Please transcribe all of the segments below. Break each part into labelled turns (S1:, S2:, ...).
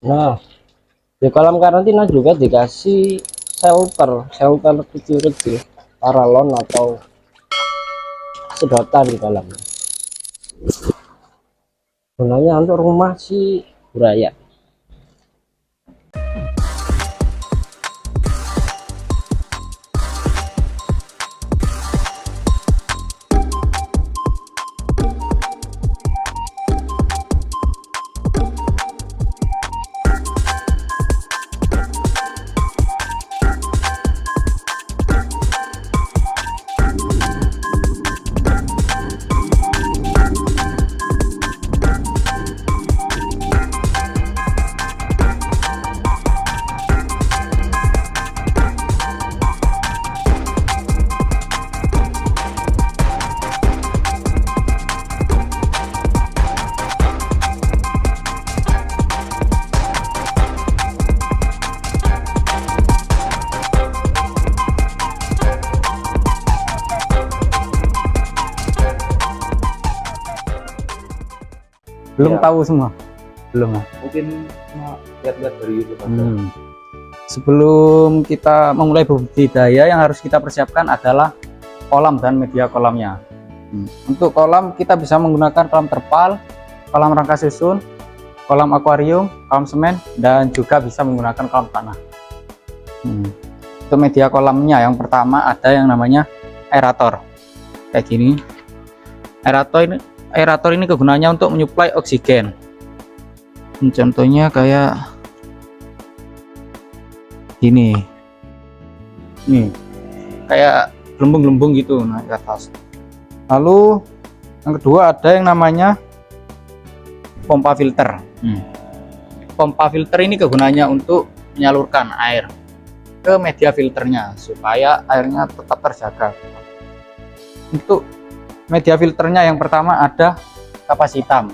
S1: Nah, di kolam karantina juga dikasih shelter shelter kecil-kecil, paralon atau sedotan di dalamnya. Gunanya untuk rumah si buaya.
S2: Belum
S3: Ya,
S2: tahu semua, belum.
S3: mungkin cuma lihat-lihat dari YouTube aja.
S2: Sebelum kita memulai budidaya, yang harus kita persiapkan adalah kolam dan media kolamnya. Untuk kolam kita bisa menggunakan kolam terpal, kolam rangka susun, kolam akuarium, kolam semen, dan juga bisa menggunakan kolam tanah. Untuk media kolamnya, yang pertama ada yang namanya aerator, kayak gini. Aerator ini kegunaannya untuk menyuplai oksigen. Contohnya kayak gini, nih kayak gelembung-gelembung gitu naik ke atas. Lalu yang kedua ada yang namanya pompa filter. Pompa filter ini kegunaannya untuk menyalurkan air ke media filternya supaya airnya tetap terjaga. Untuk media filternya yang pertama ada kapas hitam,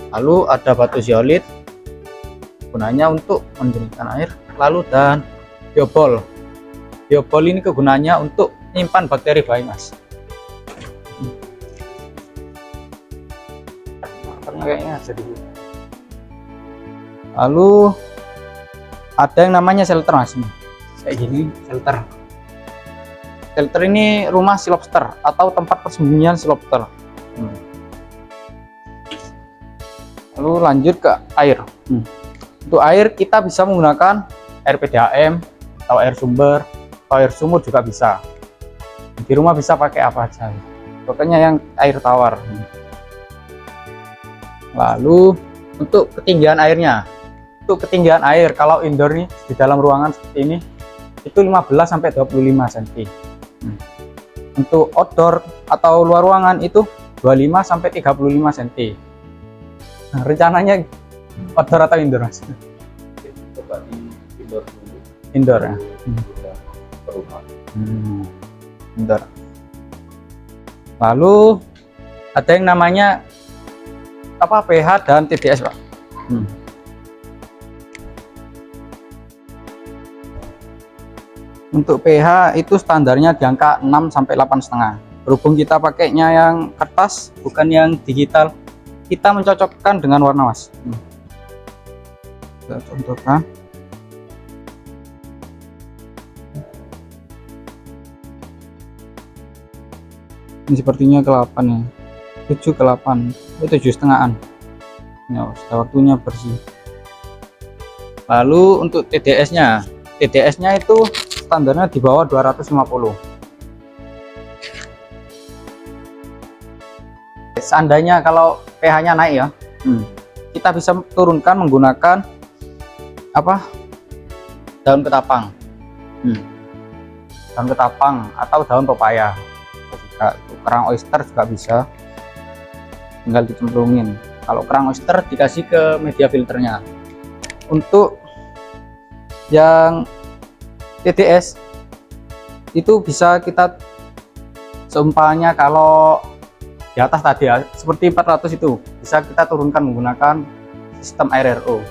S2: lalu ada batu zeolit, gunanya untuk mendinginkan air, lalu dan biobol. Biobol ini kegunaannya untuk menyimpan bakteri baik, mas. Kayaknya sedikit. Lalu ada yang namanya shelter, mas. Kayak gini shelter. Shelter ini rumah si lobster atau tempat persembunyian si lobster. Lalu lanjut ke air. Untuk air kita bisa menggunakan air PDAM atau air sumber atau air sumur juga bisa. Di rumah bisa pakai apa aja, pokoknya yang air tawar. Lalu untuk ketinggian airnya, untuk ketinggian air kalau indoor nih di dalam ruangan seperti ini itu 15 sampai 25 cm. Untuk outdoor atau luar ruangan itu 25 sampai 35 cm. Nah, rencananya outdoor atau indoor, mas?
S3: Coba di indoor dulu.
S2: Indoor ya.
S3: Kita ke rumah.
S2: Indoor. Lalu ada yang namanya apa, pH dan TDS, Pak. Untuk pH itu standarnya di angka 6 sampai 8,5. Berhubung kita pakainya yang kertas bukan yang digital, kita mencocokkan dengan warna, mas. Kita contohkan. Ini sepertinya ke-8 ya. 7 ke-8. Itu 7,5-an. Ya, sudah waktunya bersih. Lalu untuk TDS-nya. TDS-nya itu standarnya di bawah 250. Seandainya kalau pH-nya naik ya, kita bisa turunkan menggunakan apa, daun ketapang. Daun ketapang atau daun pepaya juga. Kerang oyster juga bisa, tinggal dicemplungin. Kalau kerang oyster dikasih ke media filternya. Untuk yang TDS itu bisa kita, seumpamanya kalau di atas tadi ya, seperti 400 itu bisa kita turunkan menggunakan sistem air RO,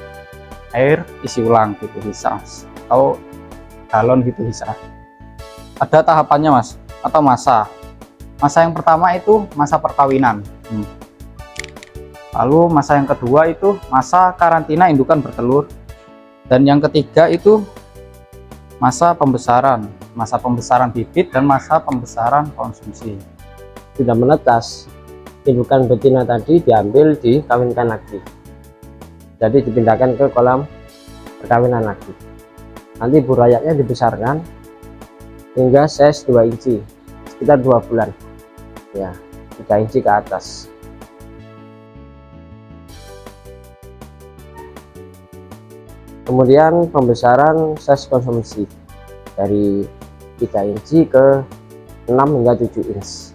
S2: air isi ulang gitu bisa, atau galon gitu bisa. Ada tahapannya, mas, atau masa yang pertama itu masa perkawinan. Lalu masa yang kedua itu masa karantina indukan bertelur, dan yang ketiga itu masa pembesaran bibit dan masa pembesaran konsumsi.
S1: Sudah menetas, indukan betina tadi diambil dikawinkan lagi, jadi dipindahkan ke kolam perkawinan lagi. Nanti burayaknya dibesarkan hingga size 2 inci, sekitar 2 bulan ya, 3 inci ke atas. Kemudian pembesaran size konsumsi dari 3 inci ke 6 hingga 7 inch.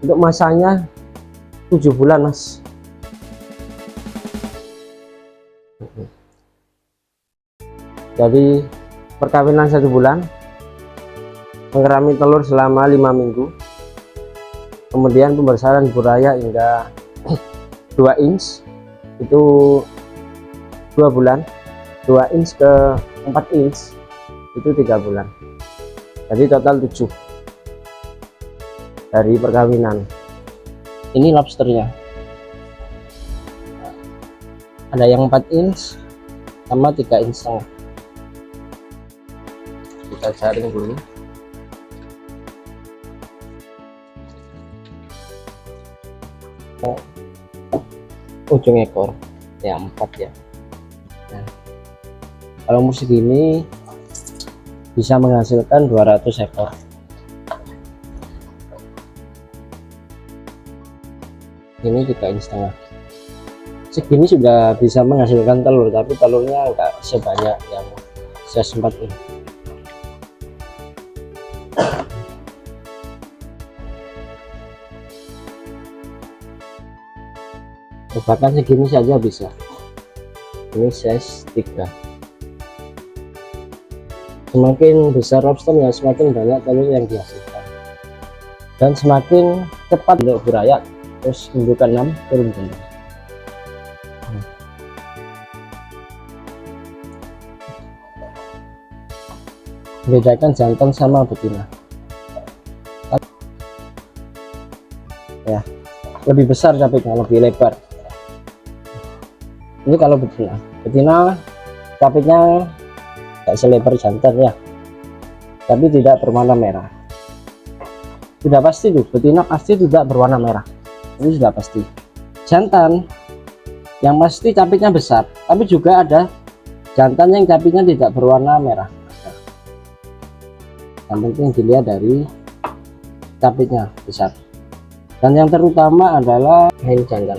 S1: Untuk masanya 7 bulan mas. Jadi perkawinan 1 bulan, mengerami telur selama 5 minggu, kemudian pembesaran buraya hingga 2 inch itu 2 bulan, 2 inch ke 4 inch itu 3 bulan, jadi total 7 dari perkawinan. Ini lobsternya, ada yang 4 inch sama 3 inch setengah. Kita jaring dulu. Ujung ekor ya 4 ya. Nah, kalau umur segini bisa menghasilkan 200 ekor. Ini 3 inch setengah. Segini sudah bisa menghasilkan telur, tapi telurnya enggak sebanyak yang size 4 ini. Bahkan segini saja bisa. Ini size 3. Semakin besar lobsternya, semakin banyak telur yang dihasilkan dan semakin cepat untuk berayak. Terus indukan 6 turun gendong. Bedakan jantan sama betina ya, lebih besar capitnya, lebih lebar. Ini kalau betina capitnya tidak selebar jantan ya, tapi tidak berwarna merah. Sudah pasti tuh, betina pasti tidak berwarna merah, ini sudah pasti. Jantan yang pasti capitnya besar, tapi juga ada jantan yang capitnya tidak berwarna merah. Yang penting dilihat dari capitnya besar. Dan yang terutama adalah ini jantan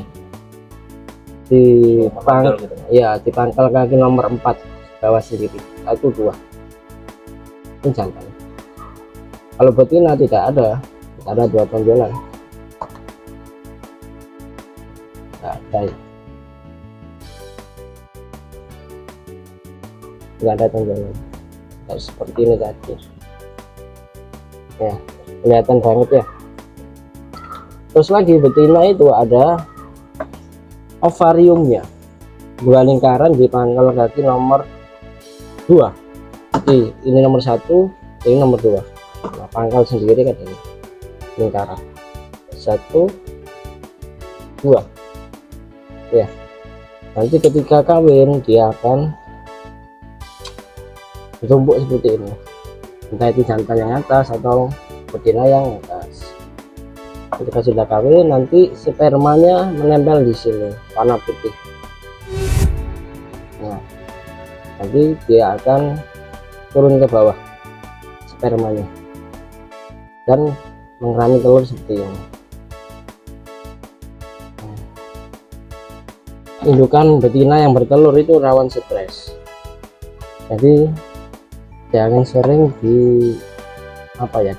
S1: di
S3: gitu.
S1: ya, di pangkal kaki nomor 4 bawah sendiri, 1 2 ini jantan. Kalau betina tidak ada 2 tonjolan, tidak ada ya. Tidak ada tonjolan kayak seperti ini tadi ya, kelihatan banget ya. Terus lagi betina itu ada ovariumnya, 2 lingkaran di pangkal kaki nomor 2. Ini nomor 1, ini nomor 2. Nah, pangkal sendiri kan ini lingkaran 1 2 ya. Nanti ketika kawin dia akan ditumbuk seperti ini, entah itu jantan yang atas atau betina yang atas. Ketika sudah kawin nanti spermanya menempel di sini warna putih. Nah, nanti dia akan turun ke bawah spermanya dan mengerami telur seperti ini. Indukan betina yang bertelur itu rawan stres, jadi jangan sering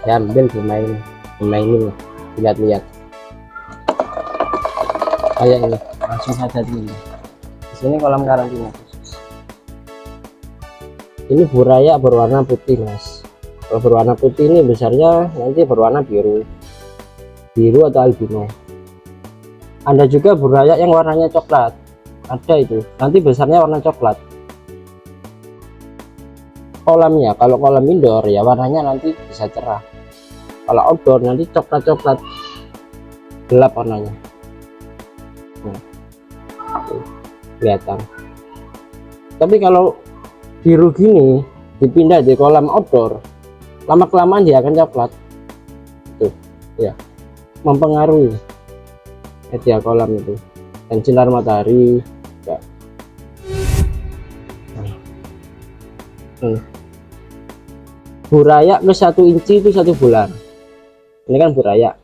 S1: diambil, dimainin, lihat-lihat kayak ini, langsung saja dulu. Di sini kolam karantina. Ini burayak berwarna putih mas. Kalau berwarna putih ini besarnya nanti berwarna biru atau albino. Ada juga burayak yang warnanya coklat, ada itu nanti besarnya warna coklat. Kolamnya, kalau kolam indoor ya warnanya nanti bisa cerah, kalau outdoor nanti coklat-coklat gelap warnanya. Nah, tuh, kelihatan. Tapi kalau biru gini dipindah di kolam outdoor, lama kelamaan dia akan coklat. Tuh ya, mempengaruhi media kolam itu dan sinar matahari ya. Burayak ke 1 inci itu 1 bulan. Ini kan burayak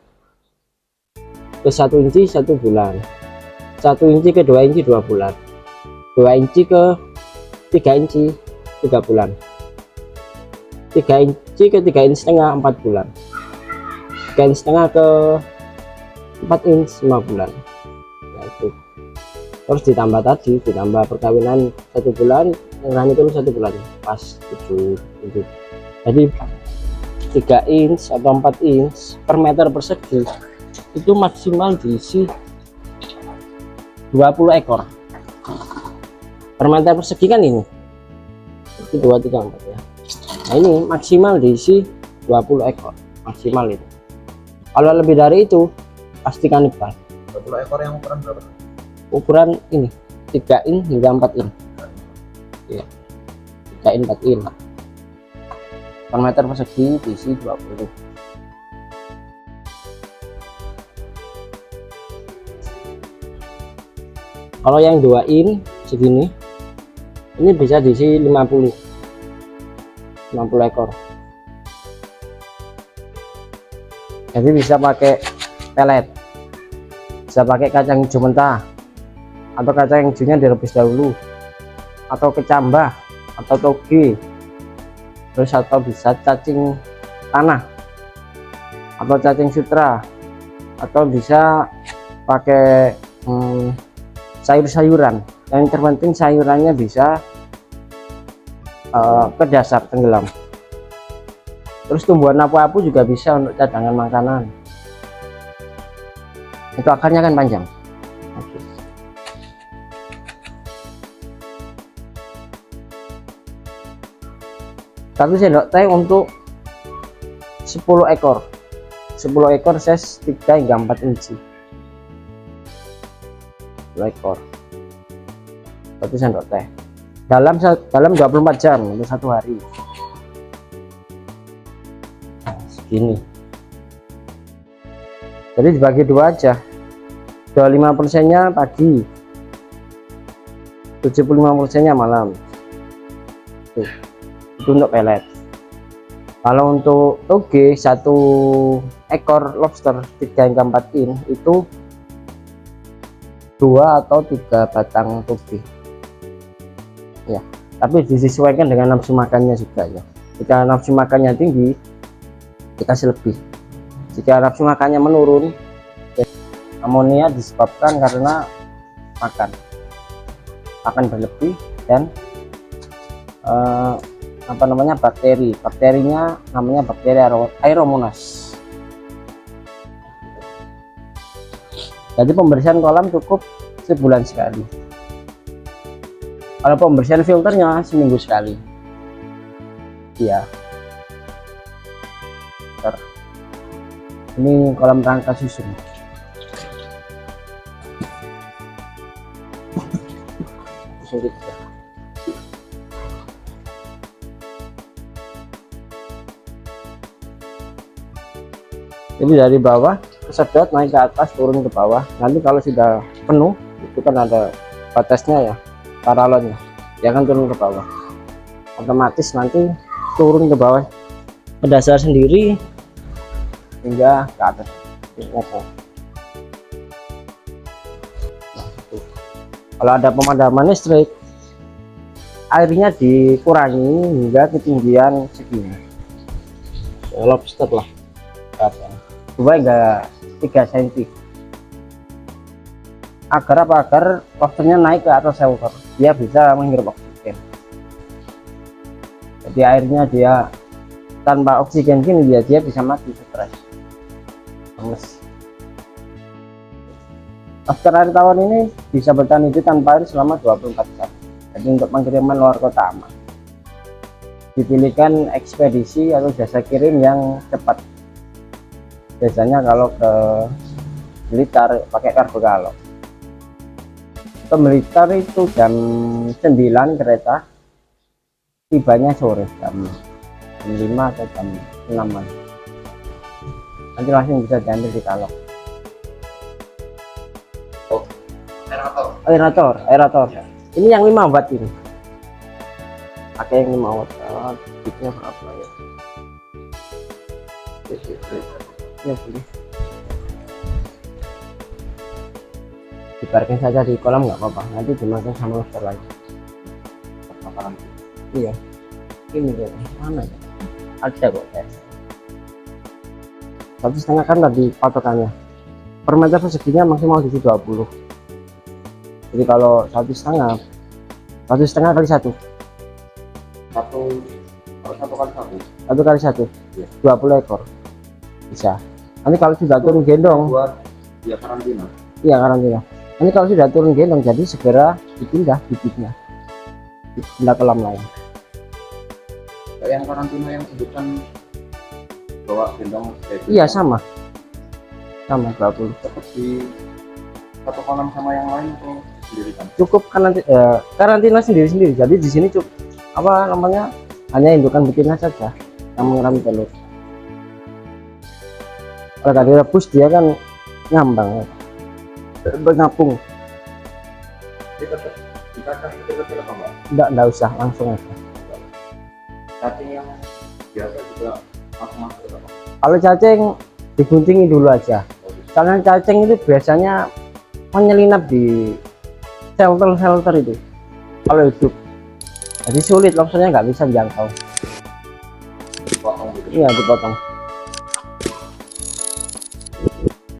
S1: ke 1 inci 1 bulan, 1 inci ke 2 inci 2 bulan, 2 inci ke 3 inci 3 bulan, 3 inci ke 3 inci setengah 4 bulan, 3 inci setengah ke 4 inci 5 bulan ya, itu. Terus ditambah tadi, ditambah perkawinan 1 bulan, yang itu 1 bulan pas 7 inci. Jadi 3 inch atau 4 inch per meter persegi itu maksimal diisi 20 ekor per meter persegi kan ini. Itu 2, 3, 4 ya. Nah ini maksimal diisi 20 ekor maksimal itu. Kalau lebih dari itu pasti kanibal.
S3: 20 ekor yang ukuran berapa?
S1: Ukuran ini 3 in hingga 4 in ya, 3 in 4 in per meter persegi diisi 20. Kalau yang 2 in segini ini bisa diisi 50 ekor. Jadi bisa pakai pelet, bisa pakai kacang hijau mentah, atau kacang hijaunya direbus dahulu, atau kecambah, atau toge, terus atau bisa cacing tanah, atau cacing sutra, atau bisa pakai sayur-sayuran. Yang terpenting sayurannya bisa ke dasar tenggelam. Terus tumbuhan apu-apu juga bisa untuk cadangan makanan. Itu akarnya kan panjang. Oke. Satu sendok teh untuk 10 ekor. 10 ekor size 3 hingga 4 inci. 10 ekor. 1 sendok teh. Dalam 24 jam untuk 1 hari. Segini. Jadi dibagi 2 aja. 25%-nya pagi. 75%-nya malam. Tuh. Itu untuk pelet. Kalau untuk toge 1 ekor lobster 3 hingga 4 in itu 2 atau 3 batang toge ya, tapi disesuaikan dengan nafsu makannya juga ya. Jika nafsu makannya tinggi dikasih lebih, jika nafsu makannya menurun amonia disebabkan karena makan berlebih dan bakterinya namanya bakteri Aeromonas. Jadi pembersihan kolam cukup sebulan sekali. Kalau pembersihan filternya seminggu sekali. Iya. Ini kolam rangka susun. Sulit ya. Jadi dari bawah kesedot naik ke atas turun ke bawah. Nanti kalau sudah penuh itu kan ada batasnya ya, paralonnya, dia akan turun ke bawah. Otomatis nanti turun ke bawah ke dasar sendiri hingga ke atas. Kalau ada pemadaman listrik, airnya dikurangi hingga ketinggian segini. Lobster lah, 2 hingga 3 cm. Agar apa? Agar lobsternya naik ke atas ekor, dia bisa menghirup oksigen. Jadi airnya dia tanpa oksigen gini dia bisa mati, stres, lemes. Lobster air tawar ini bisa bertahan hidup tanpa air selama 24 jam. Jadi untuk pengiriman luar kota aman. Dipilihkan ekspedisi atau jasa kirim yang cepat. Biasanya kalau ke Blitar pakai kargo Kalong. Ke Blitar itu jam 9 kereta, tibanya sore jam 5 atau jam 6-an. Nanti langsung bisa diambil di Kalong. Aerator. Ini yang 5 watt ini. Pakai yang 5 watt. Speednya berapa ya? Ya boleh. Diparkir saja di kolam nggak apa-apa. Nanti dimakan sama lobster lagi. Iya. Ini dia. Mana ya? Ada kok ya. 1,5 kan tadi patokannya. Per meter perseginya maksimal di 20. Jadi kalau 1,5 kali 1 kali 1 20 ekor bisa. Nanti kalau sudah turun gendong
S3: Ya karantina.
S1: iya karantina. Nanti kalau sudah turun gendong jadi segera dipindah bibitnya pindah kolam lain.
S3: Kayak yang karantina yang sebutkan bawa gendong
S1: Iya sama 20.
S3: tetap di satu kolam sama yang lain atau sendiri kan?
S1: Cukup karantina sendiri-sendiri. Jadi di sini cukup apa namanya hanya indukan betina saja yang mengerami telur. Kalau tadi rebus dia kan ngambang mengapung.
S3: Jadi tetap dikacang kecil-kecil apa enggak?
S1: Enggak usah langsung aja.
S3: Cacing yang biasa juga masuk apa?
S1: Kalau cacing diguntingi dulu aja. Karena cacing itu biasanya menyelinap di shelter itu kalau hidup. Jadi sulit lobsternya nggak bisa dijangkau.
S3: Dipotong gitu.
S1: Iya dipotong.